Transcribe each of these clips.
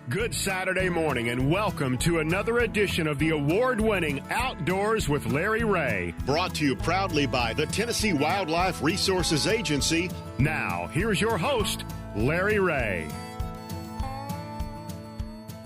Good Saturday morning and welcome to another edition of the award-winning Outdoors with Larry Ray. Brought to you proudly by the Tennessee Wildlife Resources Agency. Now, here's your host, Larry Ray.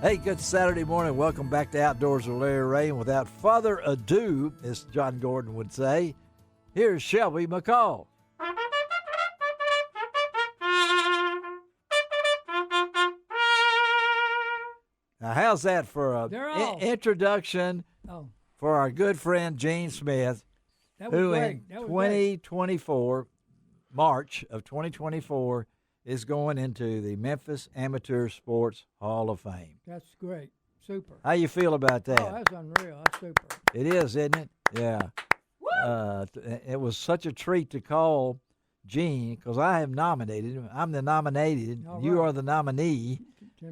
Hey, good Saturday morning. Welcome back to Outdoors with Larry Ray. And without further ado, as John Gordon would say, here's Shelby McCall. Now, how's that for an introduction for our good friend Gene Smith, who in 2024, March of 2024, is going into the Memphis Amateur Sports Hall of Fame. That's great. Super. How you feel about that? Oh, that's unreal. That's super. It is, isn't it? Yeah. It was such a treat to call Gene because I have nominated him. I'm the nominated. You are the nominee.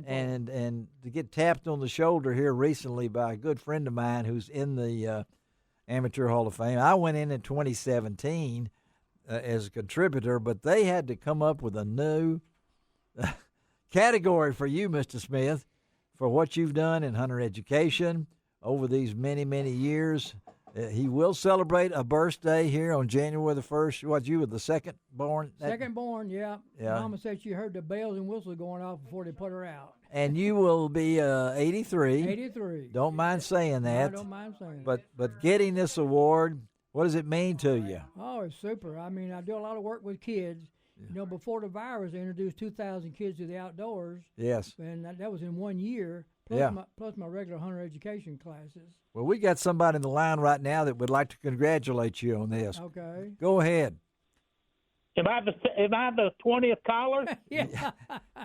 And to get tapped on the shoulder here recently by a good friend of mine who's in the Amateur Hall of Fame. I went in 2017 as a contributor, but they had to come up with a new category for you, Mr. Smith, for what you've done in hunter education over these many, many years. He will celebrate a birthday here on January the 1st. What, you were the second born? Second born, yeah. Mama said she heard the bells and whistles going off before they put her out. And you will be 83. 83. Don't mind saying that. No, I don't mind saying that. But getting this award, what does it mean to you? Oh, it's super. I mean, I do a lot of work with kids. Yeah. You know, before the virus, they introduced 2,000 kids to the outdoors. Yes. And that was in 1 year, plus my regular hunter education classes. Well, we got somebody in the line right now that would like to congratulate you on this. Okay. Go ahead. Am I the 20th caller? Yeah.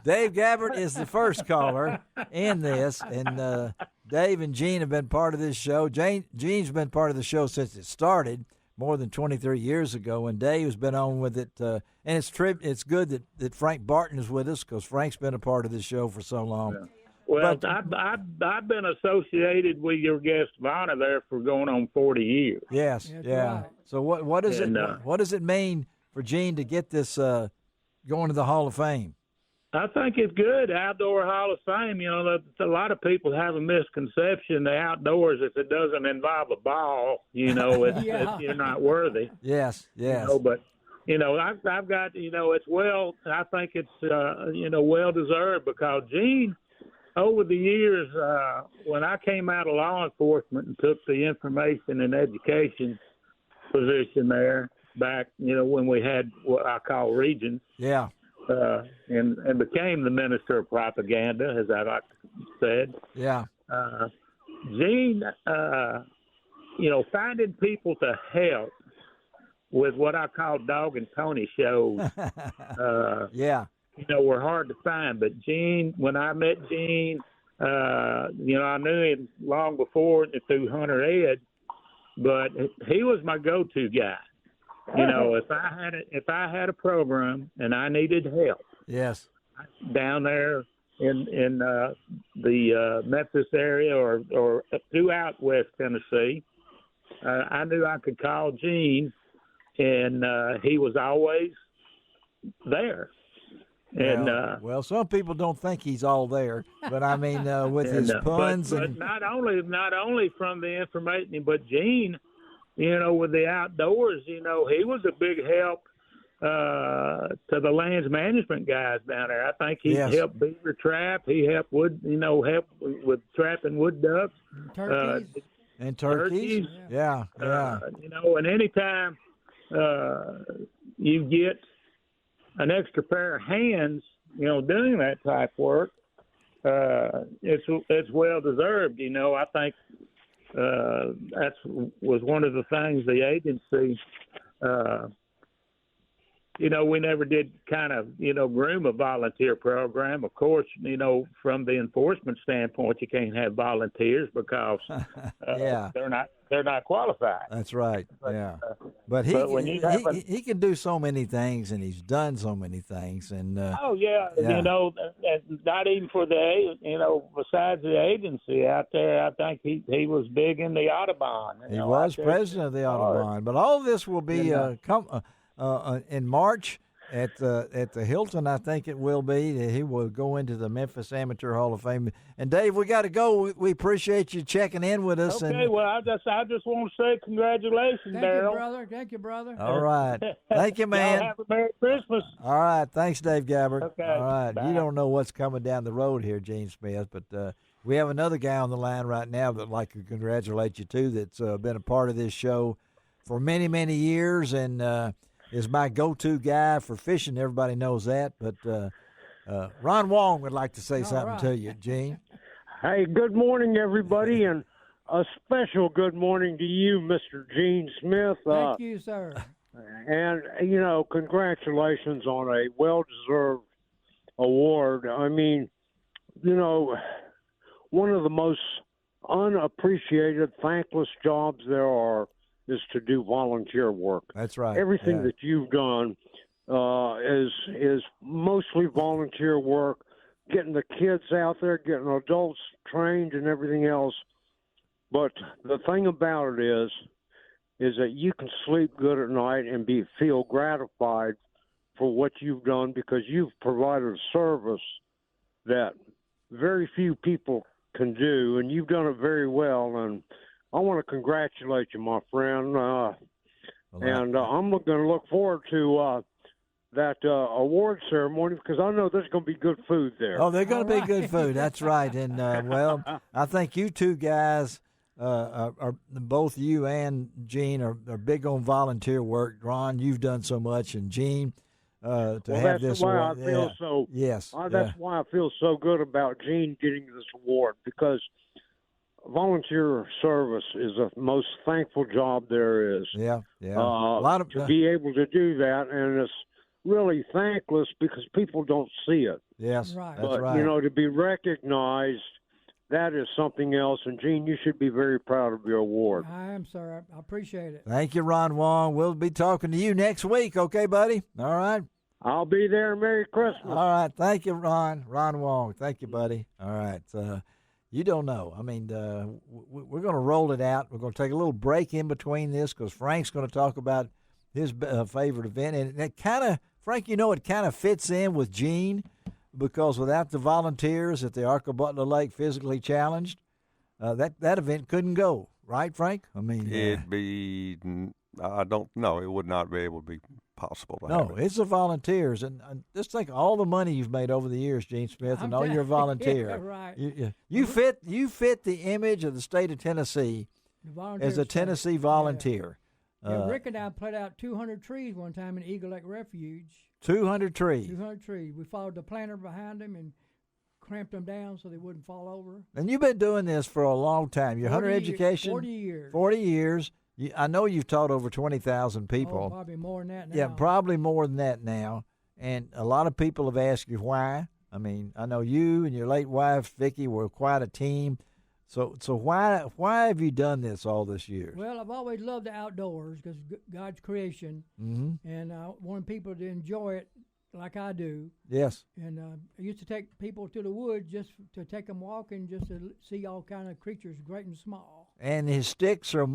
Dave Gabbert is the first caller in this, and Dave and Gene have been part of this show. Gene's been part of the show since it started more than 23 years ago, and Dave has been on with it. And it's good that Frank Barton is with us because Frank's been a part of this show for so long. Yeah. Well, I've been associated with your guest of honor there for going on 40 years. Yes, That's yeah. right. So what does what does it mean for Gene to get this going to the Hall of Fame? I think it's good. Outdoor Hall of Fame. You know, a lot of people have a misconception the outdoors, if it doesn't involve a ball, you know, you're not worthy. Yes. You know, but you know, I've got, you know, I think it's well deserved because Gene, over the years, when I came out of law enforcement and took the information and education position there back, you know, when we had what I call regions. Yeah. And became the minister of propaganda, as I like said. Yeah. Gene, you know, finding people to help with what I call dog and pony shows. Yeah. You know, were hard to find. But Gene, when I met Gene, you know, I knew him long before through Hunter Ed, but he was my go-to guy. You know, if I had a program and I needed help, yes, down there in the Memphis area or throughout West Tennessee, I knew I could call Gene, and he was always there. And well, some people don't think he's all there, but I mean, with his puns but not only from the information, but Gene, you know, with the outdoors, you know, he was a big help to the lands management guys down there. I think he helped beaver trap. He helped help with trapping wood ducks, and turkeys. Yeah. You know, and anytime you get an extra pair of hands, you know, doing that type of work, it's well deserved. You know, I think that was one of the things the agency, you know, we never did kind of, you know, groom a volunteer program. Of course, you know, from the enforcement standpoint, you can't have volunteers because they're not qualified. That's right. But he can do so many things, and he's done so many things. And you know, not even for besides the agency out there, I think he was big in the Audubon. He was president of the Audubon. But all this will be in March, at the Hilton, I think it will be. He will go into the Memphis Amateur Hall of Fame. And Dave, we got to go. We appreciate you checking in with us. Okay, and, well, I just want to say congratulations, Thank Daryl. you, brother. Thank you, brother. All right. Thank you, man. Y'all have a Merry Christmas. All right. Thanks, Dave Gabbard. Okay, All right. bye. You don't know what's coming down the road here, Gene Smith, but we have another guy on the line right now that I'd like to congratulate you to that's been a part of this show for many, many years and is my go-to guy for fishing. Everybody knows that. But Ron Wong would like to say something to you, Gene. Hey, good morning, everybody, and a special good morning to you, Mr. Gene Smith. Thank you, sir. And, congratulations on a well-deserved award. I mean, one of the most unappreciated, thankless jobs there are is to do volunteer work. That's right. Everything that you've done is mostly volunteer work, getting the kids out there, getting adults trained and everything else. But the thing about it is that you can sleep good at night and feel gratified for what you've done because you've provided a service that very few people can do, and you've done it very well. And I want to congratulate you, my friend. And I'm going to look forward to that award ceremony because I know there's going to be good food there. Oh, they're going to be good food. That's right. And, well, I think you two guys, are both you and Gene are big on volunteer work. Ron, you've done so much, and Gene, have that's this why award. I feel so. Yes. That's why I feel so good about Gene getting this award because volunteer service is the most thankful job there is. Yeah. A lot of to be able to do that, and it's really thankless because people don't see it. Yes, right. That's but, right. to be recognized, that is something else. And, Gene, you should be very proud of your award. I am, sir. I appreciate it. Thank you, Ron Wong. We'll be talking to you next week, okay, buddy? All right? I'll be there. Merry Christmas. All right. Thank you, Ron. Ron Wong. Thank you, buddy. All right. You don't know. I mean, we're going to roll it out. We're going to take a little break in between this because Frank's going to talk about his favorite event. And it kind of, Frank, it kind of fits in with Gene because without the volunteers at the Arca Butler Lake Physically Challenged, that event couldn't go. Right, Frank? I mean, it'd be, I don't know. It would not be able to be possible to have it. It's the volunteers. And just think of all the money you've made over the years, Gene Smith, and all your volunteer. Yeah, right. You fit the image of the state of Tennessee as a Tennessee volunteer. Yeah, Rick and I put out 200 trees one time in Eagle Lake Refuge. 200 trees. 200 trees. We followed the planter behind them and cramped them down so they wouldn't fall over. And you've been doing this for a long time. Your hunter education. 40 years. 40 years. I know you've taught over 20,000 people. Oh, probably more than that now. Yeah, probably more than that now. And a lot of people have asked you why. I mean, I know you and your late wife, Vicki, were quite a team. So why have you done this all this years? Well, I've always loved the outdoors because God's creation, and I wanted people to enjoy it like I do. Yes. And I used to take people to the woods just to take them walking, just to see all kind of creatures, great and small. And his sticks are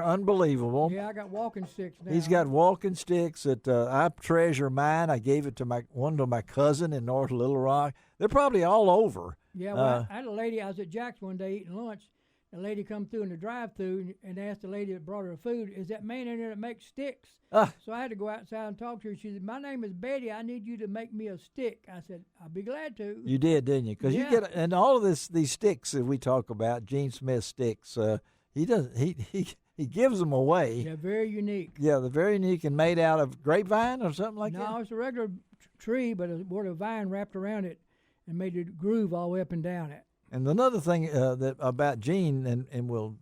unbelievable. Yeah, I got walking sticks now. He's got walking sticks that I treasure mine. I gave it to my cousin in North Little Rock. They're probably all over. Yeah, well, I had a lady. I was at Jack's one day eating lunch. A lady come through in the drive-thru and asked the lady that brought her food, "Is that man in there that makes sticks?" So I had to go outside and talk to her. She said, "My name is Betty. I need you to make me a stick." I said, "I'll be glad to." You did, didn't you? Because you get and all of these sticks that we talk about, Gene Smith sticks. He gives them away. They're very unique. Yeah, they're very unique and made out of grapevine or something like that. No, it's a regular tree, but with a vine wrapped around it and made it groove all the way up and down it. And another thing that about Gene, and we're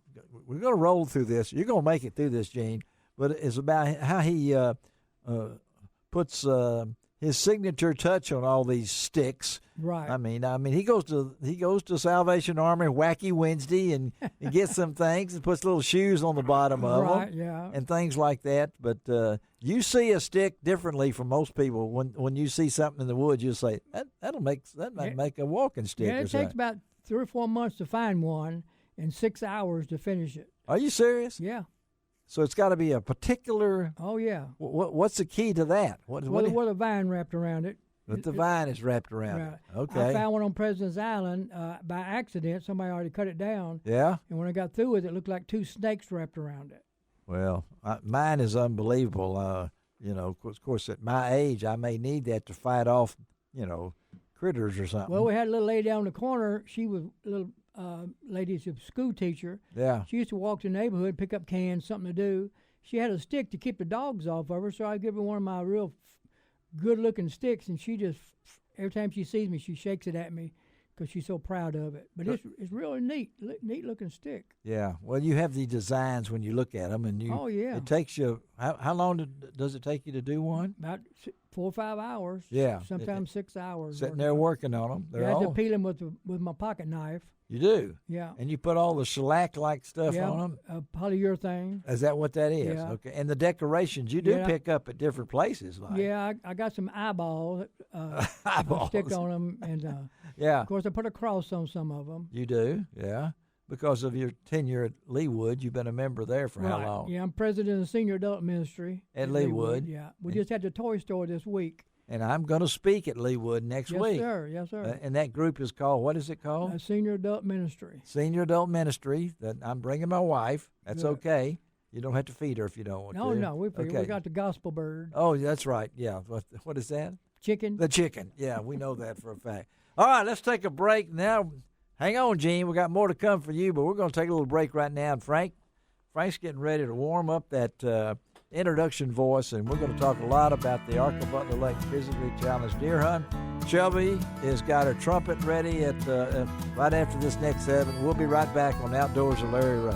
going to roll through this. You're going to make it through this, Gene. But it's about how he puts his signature touch on all these sticks. Right. I mean, he goes to Salvation Army Wacky Wednesday and gets some things and puts little shoes on the bottom of them, yeah, and things like that. But you see a stick differently from most people. When you see something in the woods, you say that might make a walking stick. Yeah, or it something. takes about 3 or 4 months to find one and 6 hours to finish it. Are you serious? Yeah. So it's got to be a particular. Oh yeah. What's the key to that? What with a vine wrapped around it. With the vine is wrapped around Right. it. Okay. I found one on President's Island by accident. Somebody already cut it down. Yeah. And when I got through with it, it looked like 2 snakes wrapped around it. Well, mine is unbelievable. Of course, at my age, I may need that to fight off, critters or something. Well, we had a little lady down the corner. She was a little lady, she's a school teacher. Yeah. She used to walk to the neighborhood, pick up cans, something to do. She had a stick to keep the dogs off of her, so I give her one of my real good-looking sticks, and she just, every time she sees me, she shakes it at me because she's so proud of it. But it's really neat-looking stick. Yeah. Well, you have the designs when you look at them, and Oh, yeah. it takes you, how long does it take you to do one? About 4 or 5 hours. Yeah. Sometimes 6 hours. Sitting there working on them. I had to peel them with my pocket knife. You do? Yeah. And you put all the shellac-like stuff on them? Polyurethane. Is that what that is? Yeah. Okay. And the decorations you do pick up at different places, like. Yeah, I got some eyeballs. Eyeballs. Stick on them, and yeah. of course I put a cross on some of them. You do, yeah. Because of your tenure at Leawood, you've been a member there for how long? Yeah, I'm president of the Senior Adult Ministry at Leawood. Yeah, we just had the toy store this week. And I'm going to speak at Leawood next week. Yes, sir. And that group is called, what is it called? Senior Adult Ministry. Senior Adult Ministry. That I'm bringing my wife. That's Good. okay. You don't have to feed her if you don't want to. No, we got the gospel bird. Oh, that's right. Yeah. What is that? Chicken. The chicken. Yeah, we know that for a fact. All right, let's take a break now. Hang on, Gene. We got more to come for you, but we're going to take a little break right now. And Frank's getting ready to warm up that introduction voice, and we're going to talk a lot about the Arca Butler Lake Physically Challenged Deer Hunt. Shelby has got her trumpet ready at right after this next segment. We'll be right back on Outdoors with Larry Ray.